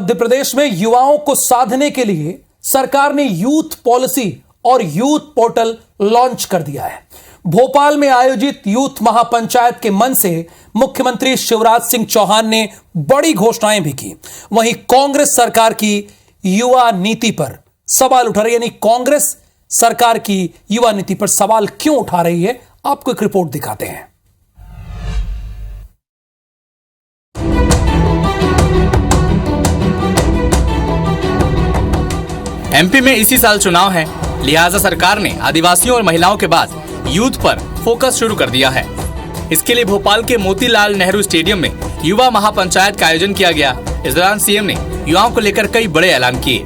मध्य प्रदेश में युवाओं को साधने के लिए सरकार ने यूथ पॉलिसी और यूथ पोर्टल लॉन्च कर दिया है। भोपाल में आयोजित यूथ महापंचायत के मंच से मुख्यमंत्री शिवराज सिंह चौहान ने बड़ी घोषणाएं भी की। वहीं कांग्रेस सरकार की युवा नीति पर सवाल उठा रही है, यानी कांग्रेस सरकार की युवा नीति पर सवाल क्यों उठा रही है, आपको एक रिपोर्ट दिखाते हैं। एमपी में इसी साल चुनाव है, लिहाजा सरकार ने आदिवासियों और महिलाओं के बाद यूथ पर फोकस शुरू कर दिया है। इसके लिए भोपाल के मोतीलाल नेहरू स्टेडियम में युवा महापंचायत का आयोजन किया गया। इस दौरान सीएम ने युवाओं को लेकर कई बड़े ऐलान किए,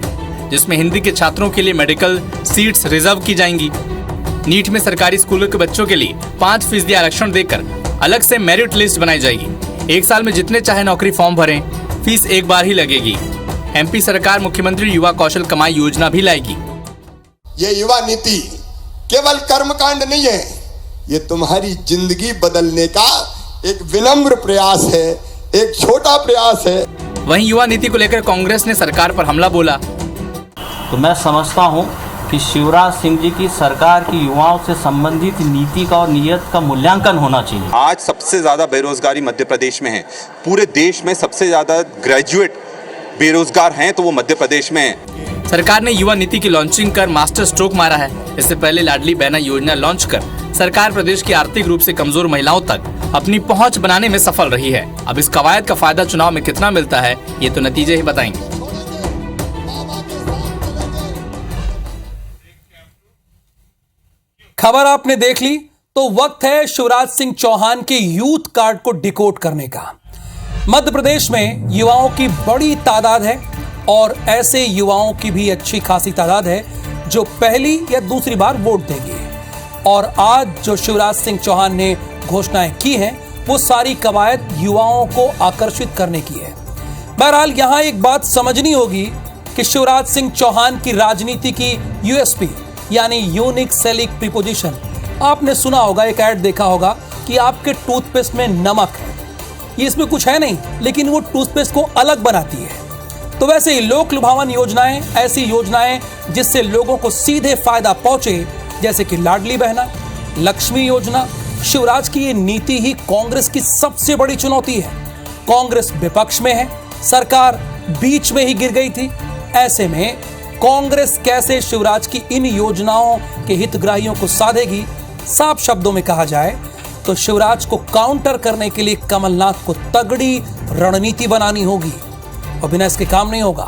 जिसमें हिंदी के छात्रों के लिए मेडिकल सीट्स रिजर्व की जाएंगी। नीट में सरकारी स्कूलों के बच्चों के लिए 5% आरक्षण देकर अलग से मेरिट लिस्ट बनाई जाएगी। 1 साल में जितने चाहे नौकरी फॉर्म भरें, फीस एक बार ही लगेगी। एमपी सरकार मुख्यमंत्री युवा कौशल कमाई योजना भी लाएगी। ये युवा नीति केवल कर्मकांड नहीं है, ये तुम्हारी जिंदगी बदलने का एक विनम्र प्रयास है, एक छोटा प्रयास है। वहीं युवा नीति को लेकर कांग्रेस ने सरकार पर हमला बोला। तो मैं समझता हूं कि शिवराज सिंह जी की सरकार की युवाओं से संबंधित नीति का और नीयत का मूल्यांकन होना चाहिए। आज सबसे ज्यादा बेरोजगारी मध्य प्रदेश में है। पूरे देश में सबसे ज्यादा ग्रेजुएट बेरोजगार हैं तो वो मध्य प्रदेश में है। सरकार ने युवा नीति की लॉन्चिंग कर मास्टर स्ट्रोक मारा है। इससे पहले लाडली बहना योजना लॉन्च कर सरकार प्रदेश की आर्थिक रूप से कमजोर महिलाओं तक अपनी पहुंच बनाने में सफल रही है। अब इस कवायद का फायदा चुनाव में कितना मिलता है, ये तो नतीजे ही बताएंगे। खबर आपने देख ली, तो वक्त है शिवराज सिंह चौहान के यूथ कार्ड को डिकोड करने का। मध्य प्रदेश में युवाओं की बड़ी तादाद है और ऐसे युवाओं की भी अच्छी खासी तादाद है जो पहली या दूसरी बार वोट देंगे। और आज जो शिवराज सिंह चौहान ने घोषणाएं की हैं, वो सारी कवायद युवाओं को आकर्षित करने की है। बहरहाल यहां एक बात समझनी होगी कि शिवराज सिंह चौहान की राजनीति की यूएसपी यानी यूनिक सेलिंग प्रीपोजिशन, आपने सुना होगा, एक ऐड देखा होगा कि आपके टूथपेस्ट में नमक है, ये इसमें कुछ है नहीं, लेकिन वो टूथपेस्ट को अलग बनाती है। तो वैसे ही लोक लुभावन योजनाएं, ऐसी योजनाएं जिससे लोगों को सीधे फायदा पहुंचे, जैसे कि लाडली बहना, लक्ष्मी योजना। शिवराज की ये नीति ही कांग्रेस की सबसे बड़ी चुनौती है। कांग्रेस विपक्ष में है, सरकार बीच में ही गिर गई थी। ऐसे में कांग्रेस कैसे शिवराज की इन योजनाओं के हितग्राहियों को साधेगी? साफ शब्दों में कहा जाए तो शिवराज को काउंटर करने के लिए कमलनाथ को तगड़ी रणनीति बनानी होगी और बिना इसके काम नहीं होगा।